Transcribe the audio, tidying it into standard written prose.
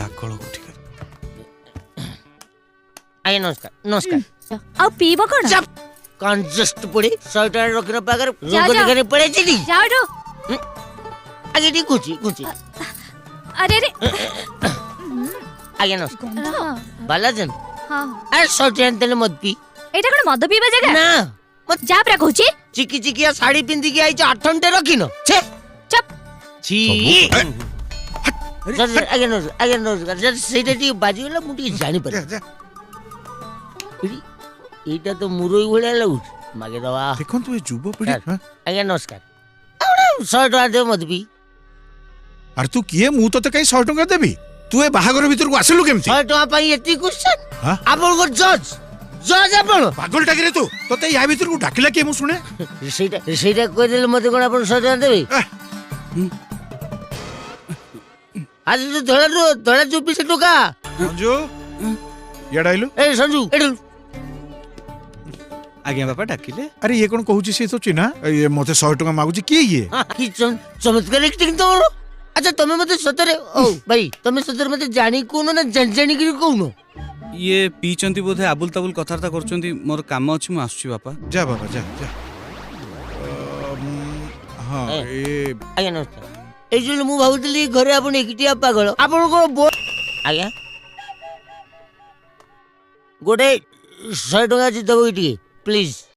पागल कोठी आज्ञा नमस्कार नमस्कार आ पीबो कोन चप कंजस्ट पड़े 100 टका रखना पाकर जा, रोग जा। देखने पड़े चली जाओ दो आगे ठीक कुछ कुछ अरे अरे आज्ञा नमस्कार हां बालाजन हां अरे 100 टका तेल मत पी एटा कोन मद पीबा जगह ना मत जा प्रा कहूची चिकी चिकिया साड़ी पिंदी के आई 8 घंटे रखिनो छे चप छी आज्ञा नमस्कार जर सेटा टी बाजी गला मुटी जानी पर एटा तो मुरोई भलिया लागुच मागे दवा देखन तू ए जुबो पड़ी हां आज्ञा नमस्कार 100 टका दे मत पी अरे तू किए मु तो कहीं 100 टका देबी तू ए बाहागर भीतर को आसलु केमती 100 टका पाई एती क्वेश्चन हां आपन को जज जज आपन पागल टाकरे तू तते या भीतर को डाकिला के मु सुने सेटा कोइ देले मते कोन आपन 100 टका देबे आज तो धड़ा चुपी से टोका संजू याडाइलु ए संजू एडु आज्ञा बापा डाकिले अरे ये कौन कहूची से तो चिन्हा ये मते 100 टका मागुची के ये की चमत्कार एक्टिंग तो अच्छा तमे मते सतरे ओ भाई तमे सतरे मते जानी कोनो ना जानी कि कोनो ये पीचंती बोधे आबुल ताबुल कथार्ता करचंती मोर काम अछि मु आसुची बापा जा बाबा जा जा हां ए आज्ञा नमस्कार ए जो मु भाबुतली घरे आपण एकटिया पागल आपण को आज्ञा गोटे 100 टका दबो इटी प्लीज